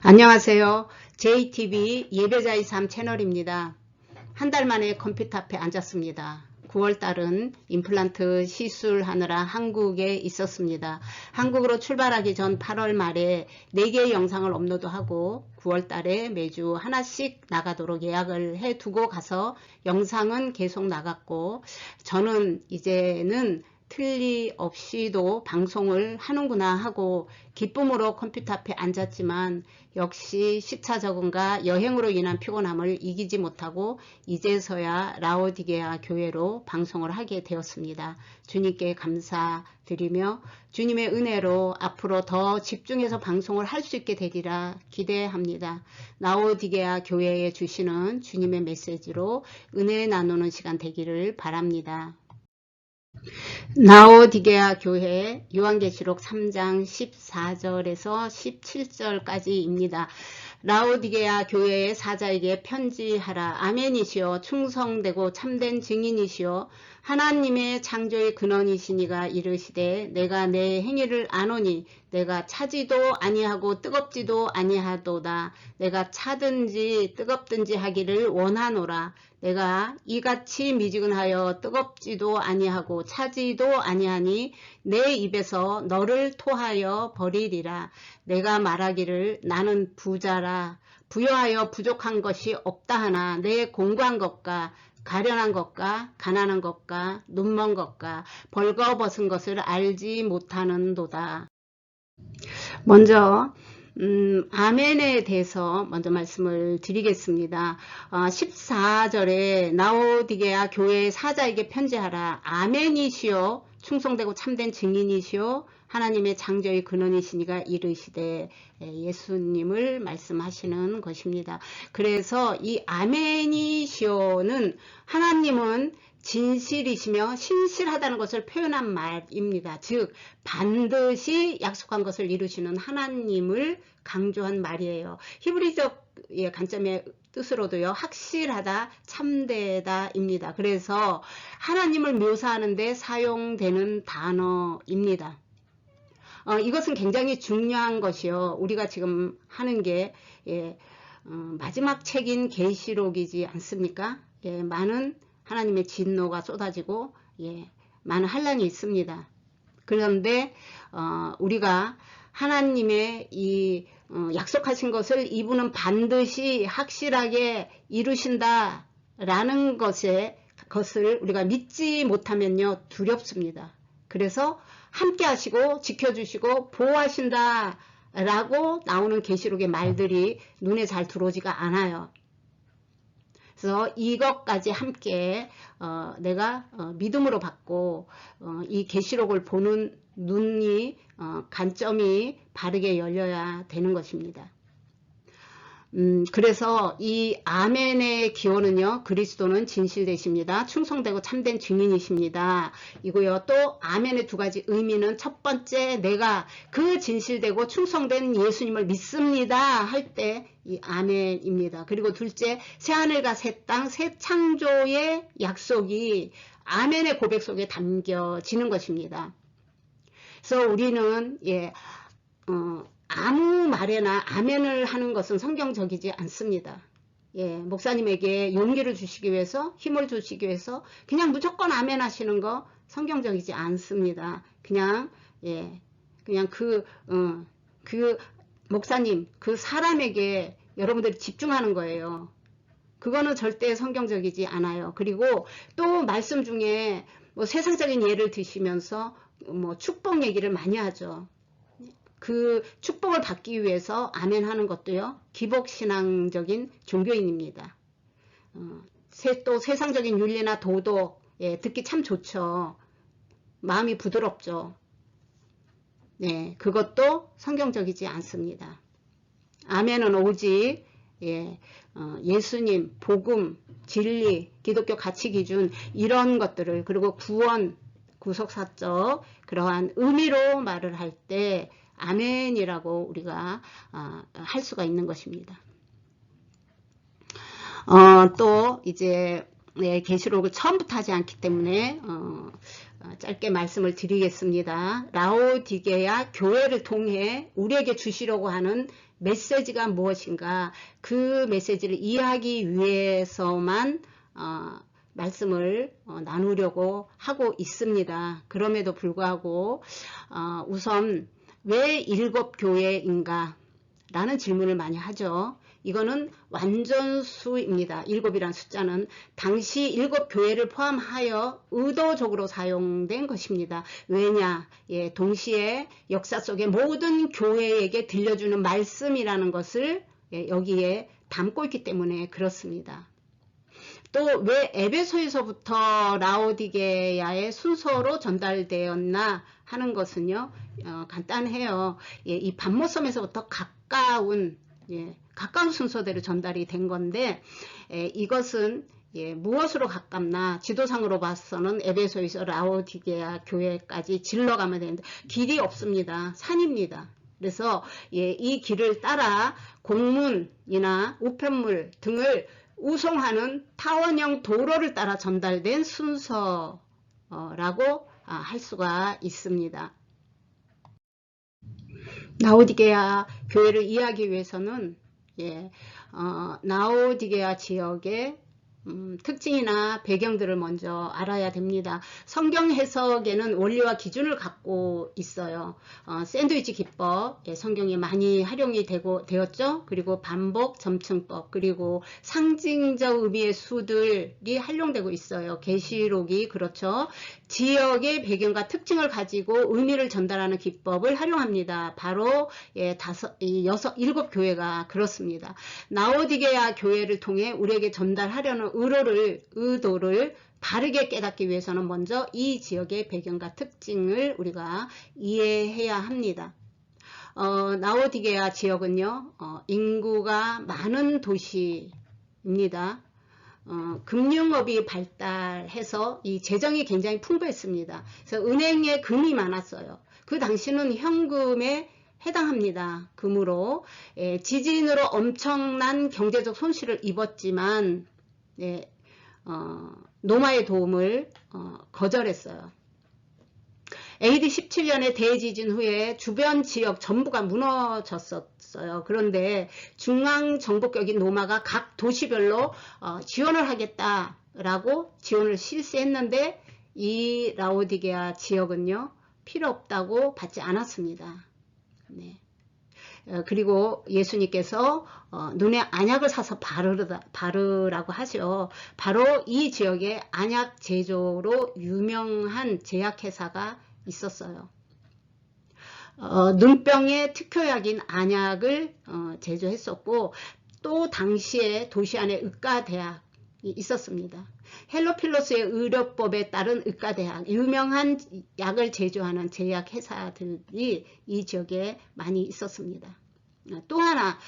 안녕하세요. JTV 예배자의 삶 채널입니다. 한 달 만에 컴퓨터 앞에 앉았습니다. 9월달은 임플란트 시술하느라 한국에 있었습니다. 한국으로 출발하기 전 8월 말에 4개의 영상을 업로드하고 9월달에 매주 하나씩 나가도록 예약을 해두고 가서 영상은 계속 나갔고, 저는 이제는 틀림없이도 방송을 하는구나 하고 기쁨으로 컴퓨터 앞에 앉았지만, 역시 시차 적응과 여행으로 인한 피곤함을 이기지 못하고 이제서야 라오디게아 교회로 방송을 하게 되었습니다. 주님께 감사드리며 주님의 은혜로 앞으로 더 집중해서 방송을 할 수 있게 되리라 기대합니다. 라오디게아 교회에 주시는 주님의 메시지로 은혜 나누는 시간 되기를 바랍니다. 라오디게아 교회 요한계시록 3장 14절에서 17절까지입니다. 라오디게아 교회의 사자에게 편지하라. 아멘이시여 충성되고 참된 증인이시여 하나님의 창조의 근원이시니가 이르시되 내가 내 행위를 아노니 내가 차지도 아니하고 뜨겁지도 아니하도다. 내가 차든지 뜨겁든지 하기를 원하노라. 내가 이같이 미지근하여 뜨겁지도 아니하고 차지도 아니하니 내 입에서 너를 토하여 버리리라. 내가 말하기를 나는 부자라. 부여하여 부족한 것이 없다 하나 내 공고한 것과 가련한 것과 가난한 것과 눈먼 것과 벌거벗은 것을 알지 못하는도다. 먼저 아멘에 대해서 먼저 말씀을 드리겠습니다. 14절에 라오디게아 교회의 사자에게 편지하라. 아멘이시여 충성되고 참된 증인이시여 하나님의 창조의 근원이시니가 이르시되, 예수님을 말씀하시는 것입니다. 그래서 이 아멘이시여는 하나님은 진실이시며 신실하다는 것을 표현한 말입니다. 즉 반드시 약속한 것을 이루시는 하나님을 강조한 말이에요. 히브리적 관점의 뜻으로도요, 확실하다, 참되다 입니다. 그래서 하나님을 묘사하는 데 사용되는 단어입니다. 이것은 굉장히 중요한 것이요. 우리가 지금 하는 게 마지막 책인 계시록이지 않습니까? 많은 하나님의 진노가 쏟아지고 많은 환난이 있습니다. 그런데 우리가 하나님의 이 약속하신 것을 이분은 반드시 확실하게 이루신다 라는 것을 우리가 믿지 못하면요 두렵습니다. 그래서 함께 하시고 지켜주시고 보호하신다 라고 나오는 계시록의 말들이 눈에 잘 들어오지가 않아요. 그래서 이것까지 함께 내가 믿음으로 받고 이 계시록을 보는 눈이 관점이 바르게 열려야 되는 것입니다. 그래서 이 아멘의 기원은요, 그리스도는 진실되십니다. 충성되고 참된 증인이십니다. 이고요. 또 아멘의 두 가지 의미는, 첫 번째, 내가 그 진실되고 충성된 예수님을 믿습니다 할 때 이 아멘입니다. 그리고 둘째, 새하늘과 새 땅, 새 창조의 약속이 아멘의 고백 속에 담겨지는 것입니다. 그래서 우리는 아무 말에나 아멘을 하는 것은 성경적이지 않습니다. 목사님에게 용기를 주시기 위해서, 힘을 주시기 위해서 그냥 무조건 아멘 하시는 거 성경적이지 않습니다. 그냥 그 목사님, 그 사람에게 여러분들이 집중하는 거예요. 그거는 절대 성경적이지 않아요. 그리고 또 말씀 중에 뭐 세상적인 예를 드시면서 뭐 축복 얘기를 많이 하죠. 그 축복을 받기 위해서 아멘 하는 것도요, 기복신앙적인 종교인입니다. 또 세상적인 윤리나 도덕, 듣기 참 좋죠. 마음이 부드럽죠. 그것도 성경적이지 않습니다. 아멘은 오직 예수님, 복음, 진리, 기독교 가치 기준, 이런 것들을, 그리고 구원, 구속사적 그러한 의미로 말을 할 때 아멘이라고 우리가 할 수가 있는 것입니다. 또 이제 계시록을 처음부터 하지 않기 때문에 짧게 말씀을 드리겠습니다. 라오디게아 교회를 통해 우리에게 주시려고 하는 메시지가 무엇인가, 그 메시지를 이해하기 위해서만 말씀을 나누려고 하고 있습니다. 그럼에도 불구하고 우선 왜 7교회인가 라는 질문을 많이 하죠. 이거는 완전수입니다. 7이라는 숫자는 당시 7교회를 포함하여 의도적으로 사용된 것입니다. 왜냐? 동시에 역사 속의 모든 교회에게 들려주는 말씀이라는 것을 여기에 담고 있기 때문에 그렇습니다. 또 왜 에베소에서부터 라오디게아의 순서로 전달되었나 하는 것은요, 간단해요. 이 반모섬에서부터 가까운 순서대로 전달이 된 건데, 이것은 무엇으로 가깝나? 지도상으로 봐서는 에베소에서 라오디게아 교회까지 질러가면 되는데 길이 없습니다. 산입니다. 그래서 이 길을 따라 공문이나 우편물 등을 우송하는 타원형 도로를 따라 전달된 순서라고 할 수가 있습니다. 라오디게아 교회를 이해하기 위해서는 라오디게아 지역의 특징이나 배경들을 먼저 알아야 됩니다. 성경 해석에는 원리와 기준을 갖고 있어요. 샌드위치 기법, 성경에 많이 활용이 되었죠. 그리고 반복 점층법, 그리고 상징적 의미의 수들이 활용되고 있어요. 계시록이 그렇죠. 지역의 배경과 특징을 가지고 의미를 전달하는 기법을 활용합니다. 바로 7교회가 그렇습니다. 라오디게아 교회를 통해 우리에게 전달하려는 의도를 바르게 깨닫기 위해서는 먼저 이 지역의 배경과 특징을 우리가 이해해야 합니다. 라오디게아 지역은요, 인구가 많은 도시입니다. 금융업이 발달해서 이 재정이 굉장히 풍부했습니다. 그래서 은행에 금이 많았어요. 그 당시는 현금에 해당합니다. 금으로 지진으로 엄청난 경제적 손실을 입었지만 노마의 도움을 거절했어요. AD 17년에 대지진 후에 주변 지역 전부가 무너졌었어요. 그런데 중앙정복격인 노마가 각 도시별로 지원을 하겠다라고 지원을 실시했는데 이 라오디게아 지역은요, 필요 없다고 받지 않았습니다. 그리고 예수님께서 눈에 안약을 사서 바르라고 하죠. 바로 이 지역에 안약 제조로 유명한 제약회사가 있었어요. 눈병의 특효약인 안약을 제조했었고, 또 당시에 도시 안에 의과대학이 있었습니다. 헬로필로스의 의료법에 따른 의과대학, 유명한 약을 제조하는 제약회사들이 이 지역에 많이 있었습니다. 또 하나,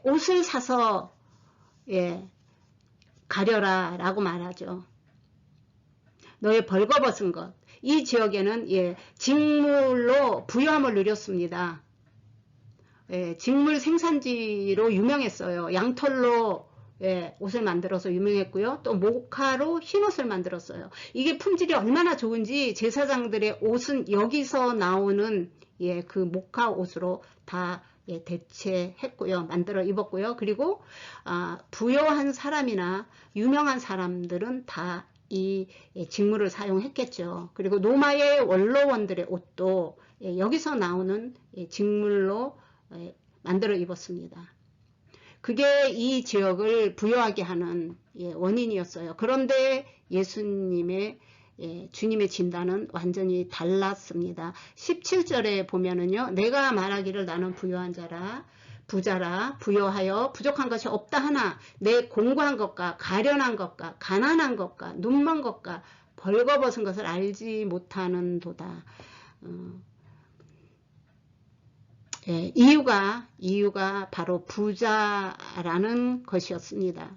옷을 사서 가려라 라고 말하죠. 너의 벌거벗은 것. 이 지역에는 직물로 부유함을 누렸습니다. 직물 생산지로 유명했어요. 양털로 옷을 만들어서 유명했고요. 또 목화로 흰옷을 만들었어요. 이게 품질이 얼마나 좋은지 제사장들의 옷은 여기서 나오는 그 목화 옷으로 다 대체했고요. 만들어 입었고요. 그리고 부유한 사람이나 유명한 사람들은 다 이 직물을 사용했겠죠. 그리고 노마의 원로원들의 옷도 여기서 나오는 직물로 만들어 입었습니다. 그게 이 지역을 부유하게 하는 원인이었어요. 그런데 예수님의 주님의 진단은 완전히 달랐습니다. 17절에 보면은요, 내가 말하기를 나는 부유한 자라, 부자라, 부여하여 부족한 것이 없다 하나 내 공고한 것과 가련한 것과 가난한 것과 눈먼 것과 벌거벗은 것을 알지 못하는도다. 이유가 바로 부자라는 것이었습니다.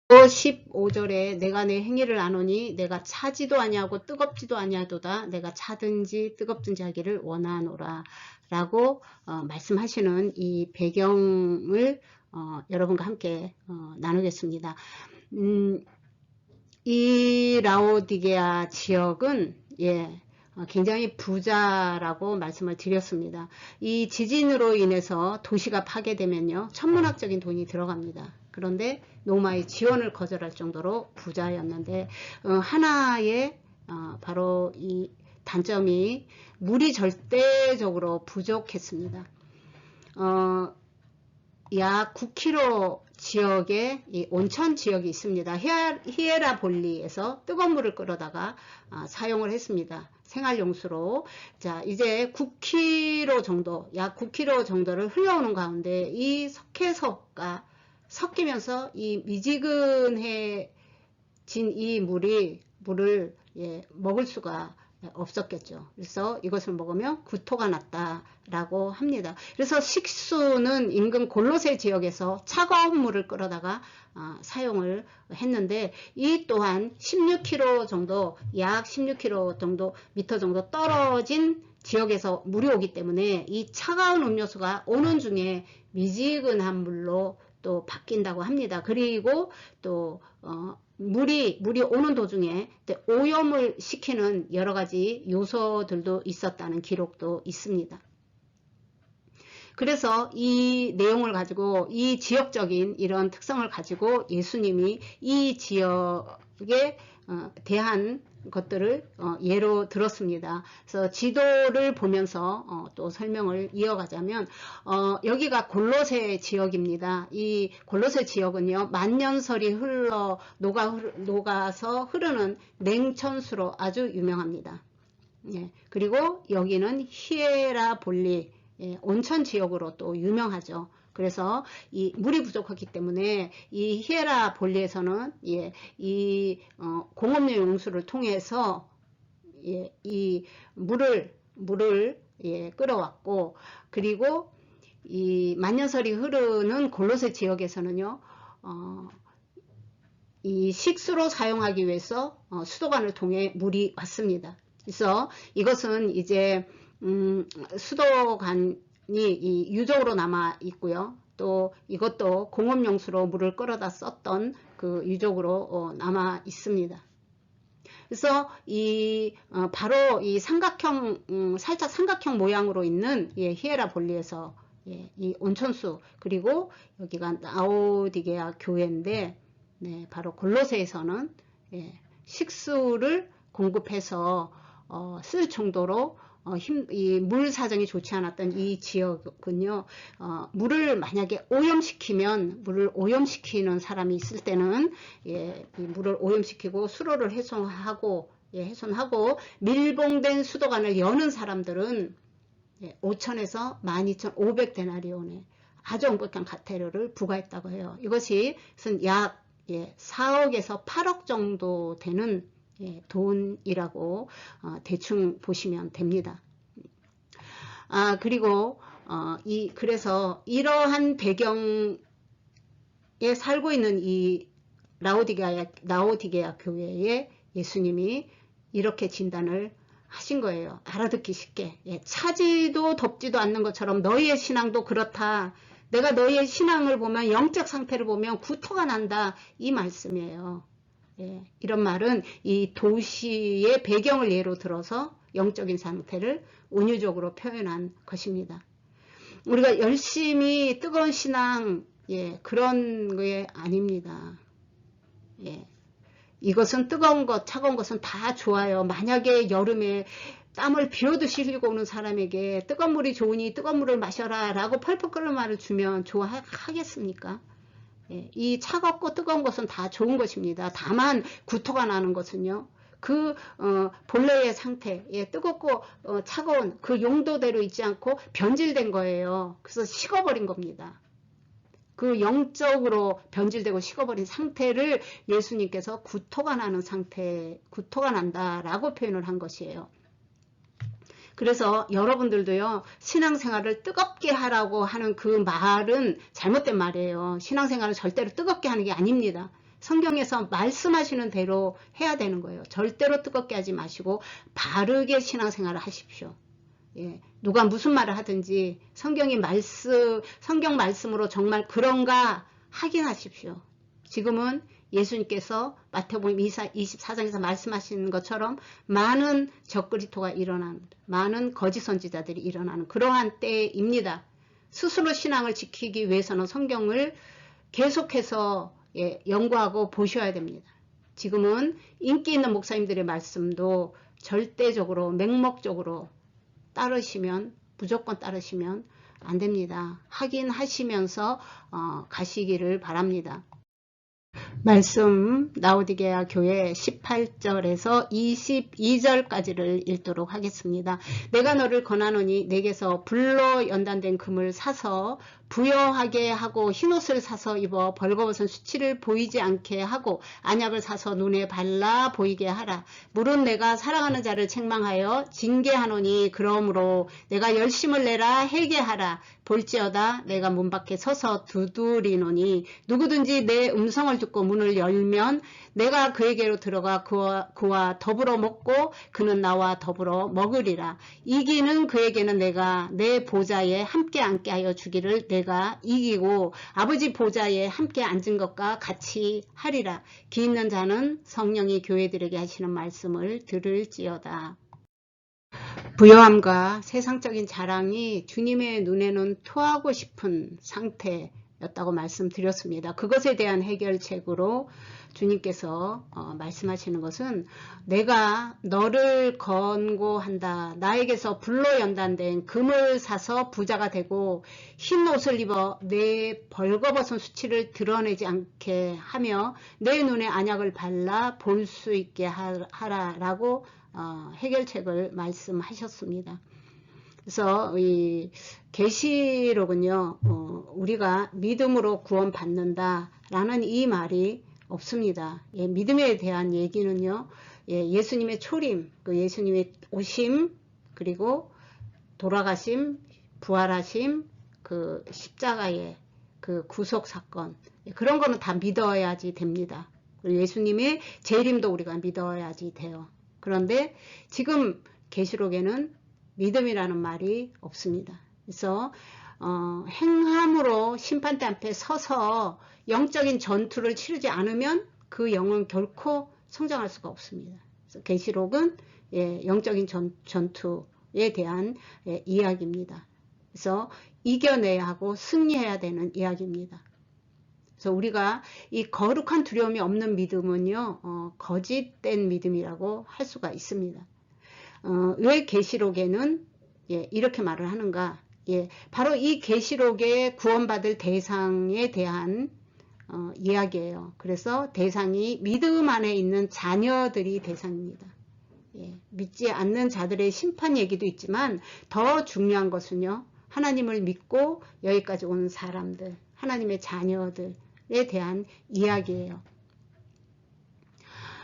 15절에 내가 내 행위를 아노니 내가 차지도 아니하고 뜨겁지도 아니하도다. 내가 차든지 뜨겁든지 하기를 원하노라 라고 말씀하시는 이 배경을 여러분과 함께 나누겠습니다. 이 라오디게아 지역은 예, 굉장히 부자라고 말씀을 드렸습니다. 이 지진으로 인해서 도시가 파괴되면요, 천문학적인 돈이 들어갑니다. 그런데 노마의 지원을 거절할 정도로 부자였는데, 하나의 바로 이 단점이 물이 절대적으로 부족했습니다. 약 9km 지역에 이 온천 지역이 있습니다. 히에라볼리에서 뜨거운 물을 끌어다가 사용을 했습니다. 생활용수로. 자, 이제 9km 정도, 약 9km 정도를 흘러오는 가운데 이 석회석과 섞이면서 이 미지근해진 이 물을 먹을 수가 없었겠죠. 그래서 이것을 먹으면 구토가 났다라고 합니다. 그래서 식수는 인근 골로새 지역에서 차가운 물을 끌어다가 사용을 했는데, 이 또한 16km 정도, 약 16km 정도 미터 정도 떨어진 지역에서 물이 오기 때문에 이 차가운 음료수가 오는 중에 미지근한 물로 또 바뀐다고 합니다. 그리고 또 물이 오는 도중에 오염을 시키는 여러 가지 요소들도 있었다는 기록도 있습니다. 그래서 이 내용을 가지고, 이 지역적인 이런 특성을 가지고 예수님이 이 지역에 대한 것들을 예로 들었습니다. 그래서 지도를 보면서 또 설명을 이어가자면, 여기가 골로새 지역입니다. 이 골로새 지역은요, 만년설이 녹아서 흐르는 냉천수로 아주 유명합니다. 예, 그리고 여기는 히에라볼리, 온천 지역으로 또 유명하죠. 그래서 이 물이 부족하기 때문에 이 히에라볼리에서는 이 공업용 용수를 통해서 이 물을 끌어왔고, 그리고 이 만년설이 흐르는 골로새 지역에서는요, 이 식수로 사용하기 위해서 수도관을 통해 물이 왔습니다. 그래서 이것은 이제 수도관이 이 유적으로 남아 있고요. 또 이것도 공업용수로 물을 끌어다 썼던 그 유적으로 남아 있습니다. 그래서 이 바로 이 삼각형, 살짝 삼각형 모양으로 있는 히에라볼리에서 이 온천수, 그리고 여기가 라오디게아 교회인데, 네, 바로 골로새에서는 식수를 공급해서 쓸 정도로 이 물 사정이 좋지 않았던 이 지역은요, 물을 만약에 오염시키면, 물을 오염시키는 사람이 있을 때는 이 물을 오염시키고 수로를 훼손하고 밀봉된 수도관을 여는 사람들은 5천에서 12,500데나리온의 아주 엄격한 과태료를 부과했다고 해요. 이것이 약 4억에서 8억 정도 되는 돈이라고 대충 보시면 됩니다. 그리고 그래서 이러한 배경에 살고 있는 이 라오디게아 교회에 예수님이 이렇게 진단을 하신 거예요. 알아듣기 쉽게. 차지도 덥지도 않는 것처럼 너희의 신앙도 그렇다. 내가 너희의 신앙을 보면, 영적 상태를 보면 구토가 난다, 이 말씀이에요. 이런 말은 이 도시의 배경을 예로 들어서 영적인 상태를 은유적으로 표현한 것입니다. 우리가 열심히 뜨거운 신앙, 그런 게 아닙니다. 이것은 뜨거운 것, 차가운 것은 다 좋아요. 만약에 여름에 땀을 비오듯이 흘리고 오는 사람에게 뜨거운 물이 좋으니 뜨거운 물을 마셔라 라고 펄펄 끓는 말을 주면 좋아하겠습니까? 이 차갑고 뜨거운 것은 다 좋은 것입니다. 다만 구토가 나는 것은요, 그 본래의 상태, 뜨겁고 차가운 그 용도대로 있지 않고 변질된 거예요. 그래서 식어버린 겁니다. 그 영적으로 변질되고 식어버린 상태를 예수님께서 구토가 나는 상태, 구토가 난다라고 표현을 한 것이에요. 그래서 여러분들도요, 신앙생활을 뜨겁게 하라고 하는 그 말은 잘못된 말이에요. 신앙생활은 절대로 뜨겁게 하는 게 아닙니다. 성경에서 말씀하시는 대로 해야 되는 거예요. 절대로 뜨겁게 하지 마시고 바르게 신앙생활을 하십시오. 누가 무슨 말을 하든지 성경 말씀으로 정말 그런가 확인하십시오. 지금은 예수님께서 마태복음 24장에서 말씀하시는 것처럼 많은 적그리스도가 일어나는, 많은 거짓 선지자들이 일어나는 그러한 때입니다. 스스로 신앙을 지키기 위해서는 성경을 계속해서 연구하고 보셔야 됩니다. 지금은 인기 있는 목사님들의 말씀도 절대적으로 맹목적으로 따르시면, 무조건 따르시면 안 됩니다. 확인하시면서 가시기를 바랍니다. 말씀 라오디게아 교회 18절에서 22절까지를 읽도록 하겠습니다. 내가 너를 권하노니 내게서 불로 연단된 금을 사서 부여하게 하고 흰옷을 사서 입어 벌거벗은 수치를 보이지 않게 하고 안약을 사서 눈에 발라 보이게 하라. 물은 내가 사랑하는 자를 책망하여 징계하노니 그러므로 내가 열심을 내라 회개하라. 볼지어다 내가 문 밖에 서서 두드리노니 누구든지 내 음성을 듣고 문을 열면 내가 그에게로 들어가 그와 더불어 먹고 그는 나와 더불어 먹으리라. 이기는 그에게는 내가 내 보좌에 함께 앉게 하여 주기를 내가 이기고 아버지 보좌에 함께 앉은 것과 같이 하리라. 귀 있는 자는 성령이 교회들에게 하시는 말씀을 들을지어다. 부요함과 세상적인 자랑이 주님의 눈에는 토하고 싶은 상태였다고 말씀드렸습니다. 그것에 대한 해결책으로 주님께서 말씀하시는 것은 내가 너를 권고한다. 나에게서 불로 연단된 금을 사서 부자가 되고 흰 옷을 입어 내 벌거벗은 수치를 드러내지 않게 하며 내 눈에 안약을 발라 볼 수 있게 하라라고 해결책을 말씀하셨습니다. 그래서 이 계시록은요, 우리가 믿음으로 구원받는다 라는 이 말이 없습니다. 믿음에 대한 얘기는요, 예수님의 초림, 그 예수님의 오심, 그리고 돌아가심, 부활하심, 그 십자가의 그 구속 사건, 그런 거는 다 믿어야지 됩니다. 그리고 예수님의 재림도 우리가 믿어야지 돼요. 그런데 지금 계시록에는 믿음이라는 말이 없습니다. 그래서 행함으로 심판대 앞에 서서 영적인 전투를 치르지 않으면 그 영은 결코 성장할 수가 없습니다. 그래서 계시록은 영적인 전투에 대한 이야기입니다. 그래서 이겨내야 하고 승리해야 되는 이야기입니다. 그래서 우리가 이 거룩한 두려움이 없는 믿음은요, 거짓된 믿음이라고 할 수가 있습니다. 왜 계시록에는 이렇게 말을 하는가? 바로 이 계시록에 구원받을 대상에 대한 이야기예요. 그래서 대상이 믿음 안에 있는 자녀들이 대상입니다. 믿지 않는 자들의 심판 얘기도 있지만 더 중요한 것은요, 하나님을 믿고 여기까지 온 사람들, 하나님의 자녀들에 대한 이야기예요.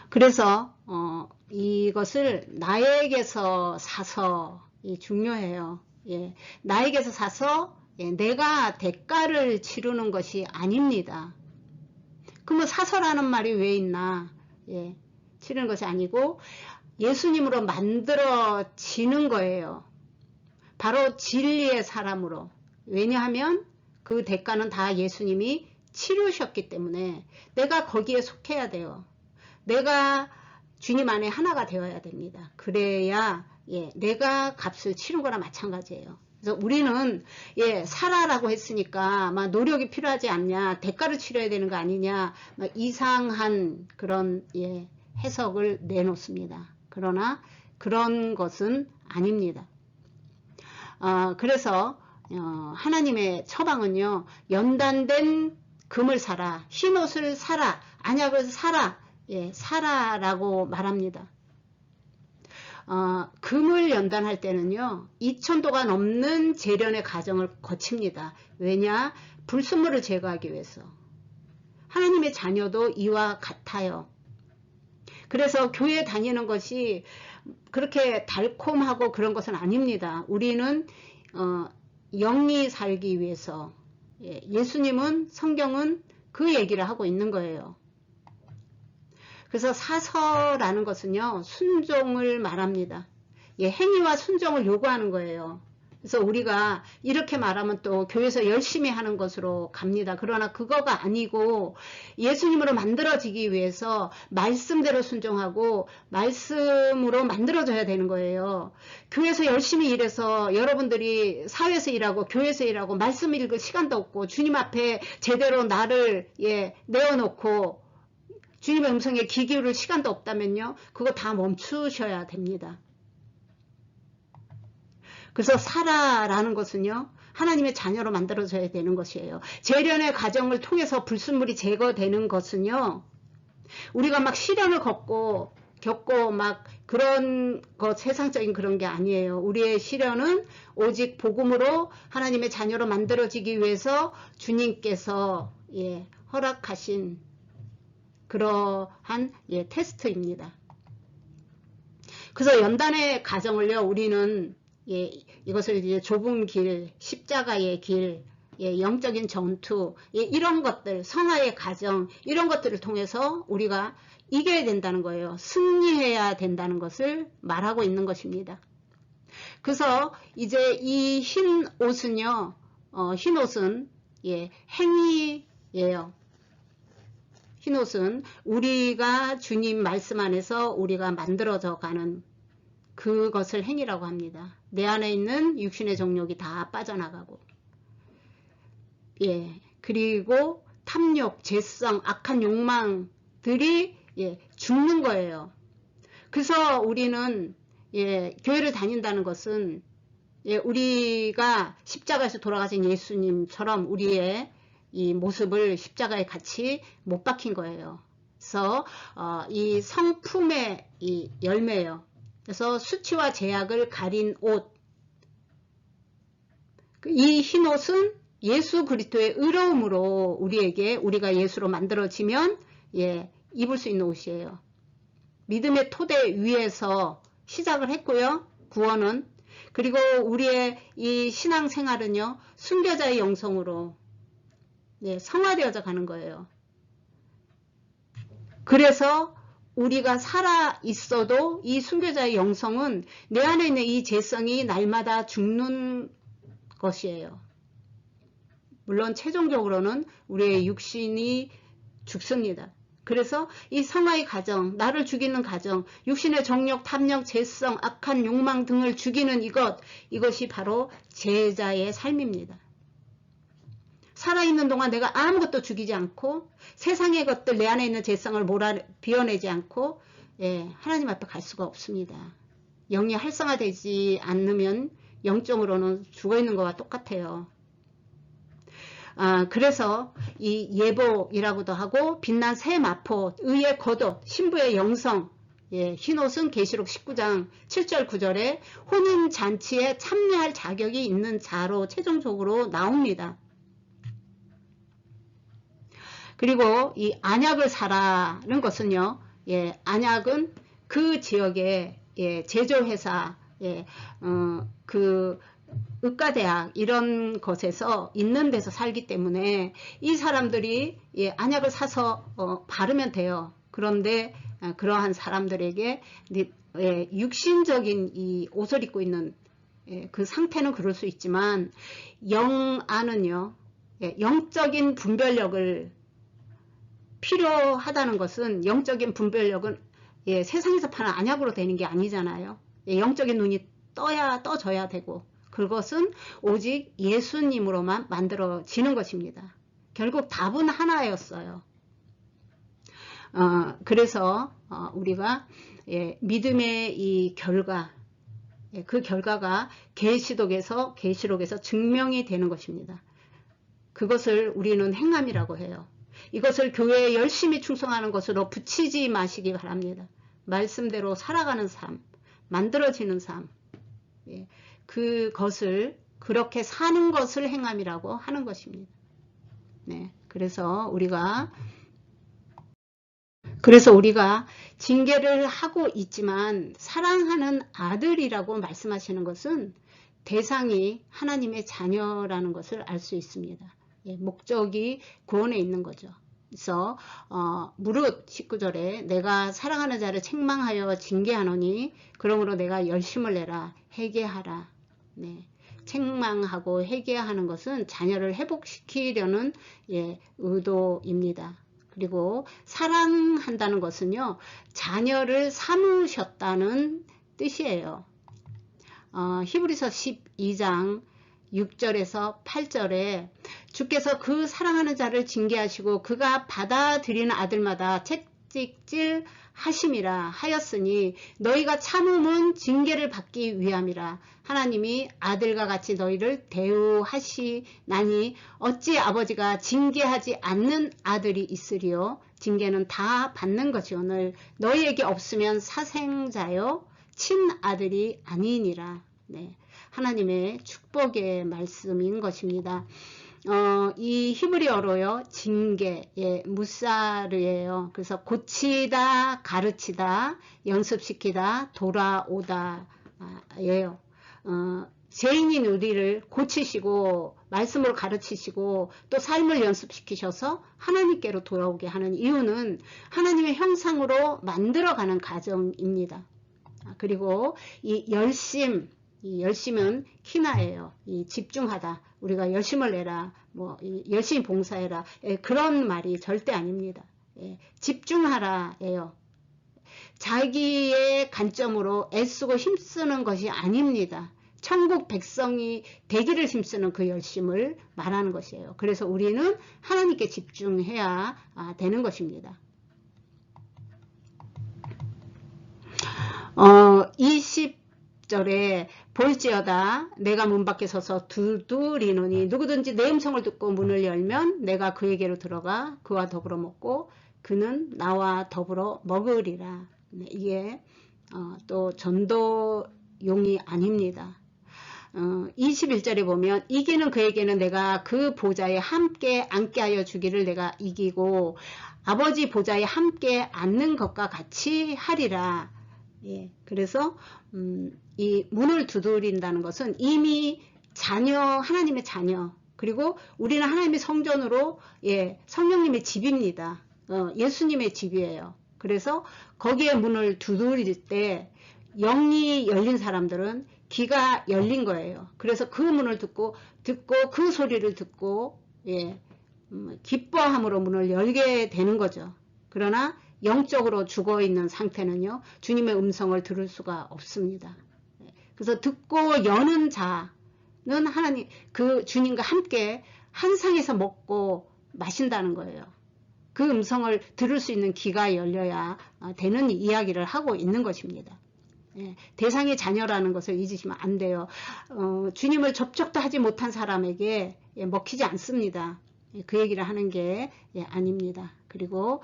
그래서 이것을 나에게서 사서 중요해요. 나에게서 사서 내가 대가를 치르는 것이 아닙니다. 그러면 사서라는 말이 왜 있나? 치르는 것이 아니고 예수님으로 만들어지는 거예요. 바로 진리의 사람으로. 왜냐하면 그 대가는 다 예수님이 치르셨기 때문에 내가 거기에 속해야 돼요. 내가 주님 안에 하나가 되어야 됩니다. 그래야 내가 값을 치른 거나 마찬가지예요. 그래서 우리는 살아라고 했으니까 막 노력이 필요하지 않냐, 대가를 치러야 되는 거 아니냐, 막 이상한 그런 해석을 내놓습니다. 그러나 그런 것은 아닙니다. 그래서 하나님의 처방은요, 연단된 금을 사라, 흰옷을 사라, 안약을 사라, 사라라고 말합니다. 금을 연단할 때는요, 2000도가 넘는 재련의 과정을 거칩니다. 왜냐? 불순물을 제거하기 위해서. 하나님의 자녀도 이와 같아요. 그래서 교회 다니는 것이 그렇게 달콤하고 그런 것은 아닙니다. 우리는 영리 살기 위해서, 예수님은, 성경은 그 얘기를 하고 있는 거예요. 그래서 사서라는 것은요, 순종을 말합니다. 행위와 순종을 요구하는 거예요. 그래서 우리가 이렇게 말하면 또 교회에서 열심히 하는 것으로 갑니다. 그러나 그거가 아니고 예수님으로 만들어지기 위해서 말씀대로 순종하고 말씀으로 만들어져야 되는 거예요. 교회에서 열심히 일해서 여러분들이 사회에서 일하고 교회에서 일하고 말씀 읽을 시간도 없고 주님 앞에 제대로 나를 내어놓고 주님의 음성에 귀 기울일 시간도 없다면요. 그거 다 멈추셔야 됩니다. 그래서 사라라는 것은요. 하나님의 자녀로 만들어져야 되는 것이에요. 재련의 과정을 통해서 불순물이 제거되는 것은요. 우리가 막 시련을 겪고 막 그런 것 세상적인 그런 게 아니에요. 우리의 시련은 오직 복음으로 하나님의 자녀로 만들어지기 위해서 주님께서 허락하신 그러한 테스트입니다. 그래서 연단의 과정을요. 우리는 이것을 이제 좁은 길, 십자가의 길, 영적인 전투, 이런 것들, 성화의 과정, 이런 것들을 통해서 우리가 이겨야 된다는 거예요. 승리해야 된다는 것을 말하고 있는 것입니다. 그래서 이제 이 흰 옷은요, 흰 옷은 행위예요. 흰 옷은 우리가 주님 말씀 안에서 우리가 만들어져 가는 그것을 행위라고 합니다. 내 안에 있는 육신의 정욕이 다 빠져나가고 그리고 탐욕, 죄성, 악한 욕망들이 죽는 거예요. 그래서 우리는 교회를 다닌다는 것은 우리가 십자가에서 돌아가신 예수님처럼 우리의 이 모습을 십자가에 같이 못 박힌 거예요. 그래서 이 성품의 이 열매예요. 그래서 수치와 제약을 가린 옷, 이 흰 옷은 예수 그리스도의 의로움으로 우리가 예수로 만들어지면 입을 수 있는 옷이에요. 믿음의 토대 위에서 시작을 했고요. 구원은. 그리고 우리의 이 신앙생활은요. 순교자의 영성으로 성화되어져 가는 거예요. 그래서 우리가 살아 있어도 이 순교자의 영성은 내 안에 있는 이 죄성이 날마다 죽는 것이에요. 물론 최종적으로는 우리의 육신이 죽습니다. 그래서 이 성화의 과정, 나를 죽이는 과정, 육신의 정욕, 탐욕, 죄성, 악한 욕망 등을 죽이는 이것이 바로 제자의 삶입니다. 살아있는 동안 내가 아무것도 죽이지 않고 세상의 것들 내 안에 있는 죄성을 비워내지 않고 하나님 앞에 갈 수가 없습니다. 영이 활성화되지 않으면 영적으로는 죽어있는 것과 똑같아요. 그래서 이 예복이라고도 하고 빛난 새 마포, 의의 겉옷, 신부의 영성, 흰옷은 계시록 19장 7절 9절에 혼인잔치에 참여할 자격이 있는 자로 최종적으로 나옵니다. 그리고 이 안약을 사라는 것은요, 안약은 그 지역의 제조회사, 그 의과대학 이런 것에서 있는 데서 살기 때문에 이 사람들이 안약을 사서 바르면 돼요. 그런데 그러한 사람들에게 육신적인 이 옷을 입고 있는 그 상태는 그럴 수 있지만 영안은요, 영적인 분별력을 필요하다는 것은 영적인 분별력은 세상에서 파는 안약으로 되는 게 아니잖아요. 영적인 눈이 떠져야 되고 그것은 오직 예수님으로만 만들어지는 것입니다. 결국 답은 하나였어요. 그래서 우리가 믿음의 이 결과, 그 결과가 계시록에서 증명이 되는 것입니다. 그것을 우리는 행함이라고 해요. 이것을 교회에 열심히 충성하는 것으로 붙이지 마시기 바랍니다. 말씀대로 살아가는 삶, 만들어지는 삶, 그것을 그렇게 사는 것을 행함이라고 하는 것입니다. 그래서 우리가 징계를 하고 있지만 사랑하는 아들이라고 말씀하시는 것은 대상이 하나님의 자녀라는 것을 알 수 있습니다. 목적이 구원에 있는 거죠. 그래서 무릇 19절에 내가 사랑하는 자를 책망하여 징계하노니 그러므로 내가 열심을 내라 회개하라. 책망하고 회개하는 것은 자녀를 회복시키려는 의도입니다. 그리고 사랑한다는 것은요, 자녀를 삼으셨다는 뜻이에요. 히브리서 12장 6절에서 8절에 주께서 그 사랑하는 자를 징계하시고 그가 받아들이는 아들마다 채찍질 하심이라 하였으니 너희가 참음은 징계를 받기 위함이라. 하나님이 아들과 같이 너희를 대우하시나니 어찌 아버지가 징계하지 않는 아들이 있으리요. 징계는 다 받는 것이요 너희에게 없으면 사생자요 친아들이 아니니라. 네, 하나님의 축복의 말씀인 것입니다. 이 히브리어로요, 징계, 무사르예요. 그래서 고치다, 가르치다, 연습시키다, 돌아오다 예요. 죄인인 우리를 고치시고 말씀으로 가르치시고 또 삶을 연습시키셔서 하나님께로 돌아오게 하는 이유는 하나님의 형상으로 만들어가는 과정입니다. 그리고 이 열심은 키나예요. 이 집중하다. 우리가 열심을 내라. 열심히 봉사해라. 그런 말이 절대 아닙니다. 집중하라예요. 자기의 관점으로 애쓰고 힘쓰는 것이 아닙니다. 천국 백성이 되기를 힘쓰는 그 열심을 말하는 것이에요. 그래서 우리는 하나님께 집중해야 되는 것입니다. 20절에 볼지어다 내가 문 밖에 서서 두드리노니 누구든지 내 음성을 듣고 문을 열면 내가 그에게로 들어가 그와 더불어 먹고 그는 나와 더불어 먹으리라. 이게 또 전도용이 아닙니다. 21절에 보면 이기는 그에게는 내가 그 보좌에 함께 앉게 하여 주기를 내가 이기고 아버지 보좌에 함께 앉는 것과 같이 하리라. 그래서 이 문을 두드린다는 것은 이미 하나님의 자녀, 그리고 우리는 하나님의 성전으로 성령님의 집입니다. 예수님의 집이에요. 그래서 거기에 문을 두드릴 때 영이 열린 사람들은 귀가 열린 거예요. 그래서 그 문을 듣고 그 소리를 듣고 기뻐함으로 문을 열게 되는 거죠. 그러나 영적으로 죽어있는 상태는요, 주님의 음성을 들을 수가 없습니다. 그래서 듣고 여는 자는 하나님, 그 주님과 함께 한 상에서 먹고 마신다는 거예요. 그 음성을 들을 수 있는 귀가 열려야 되는 이야기를 하고 있는 것입니다. 대상의 자녀라는 것을 잊으시면 안 돼요. 주님을 접촉도 하지 못한 사람에게 먹히지 않습니다. 그 얘기를 하는 게 아닙니다. 그리고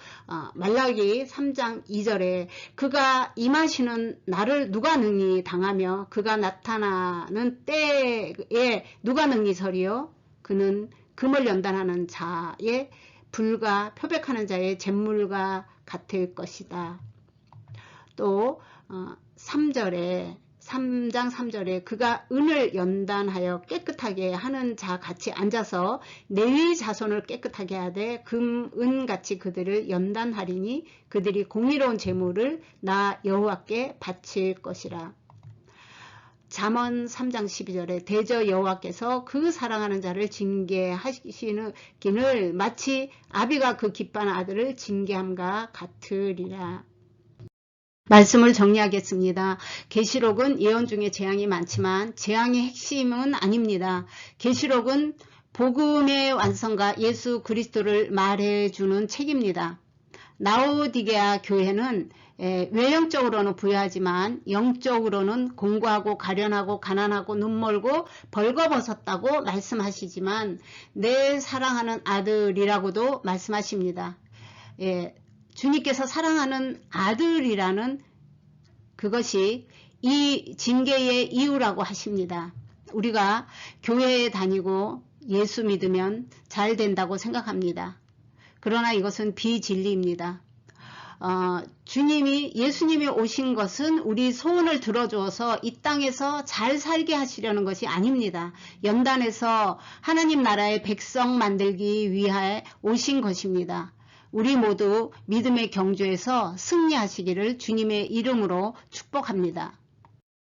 말라기 3장 2절에 그가 임하시는 날을 누가 능히 당하며 그가 나타나는 때에 누가 능히 서리요. 그는 금을 연단하는 자의 불과 표백하는 자의 잿물과 같을 것이다. 또 3장 3절에 그가 은을 연단하여 깨끗하게 하는 자 같이 앉아서 레위 자손을 깨끗하게 하되 금, 은같이 그들을 연단하리니 그들이 공의로운 제물을 나 여호와께 바칠 것이라. 잠언 3장 12절에 대저 여호와께서 그 사랑하는 자를 징계하시기를 마치 아비가 그 기뻐하는 아들을 징계함과 같으리라. 말씀을 정리하겠습니다. 계시록은 예언 중에 재앙이 많지만 재앙의 핵심은 아닙니다. 계시록은 복음의 완성과 예수 그리스도를 말해주는 책입니다. 라오디게아 교회는 외형적으로는 부유하지만 영적으로는 공고하고 가련하고 가난하고 눈멀고 벌거벗었다고 말씀하시지만 내 사랑하는 아들이라고도 말씀하십니다. 주님께서 사랑하는 아들이라는 그것이 이 징계의 이유라고 하십니다. 우리가 교회에 다니고 예수 믿으면 잘 된다고 생각합니다. 그러나 이것은 비진리입니다. 예수님이 오신 것은 우리 소원을 들어주어서 이 땅에서 잘 살게 하시려는 것이 아닙니다. 연단해서 하나님 나라의 백성 만들기 위해 오신 것입니다. 우리 모두 믿음의 경주에서 승리하시기를 주님의 이름으로 축복합니다.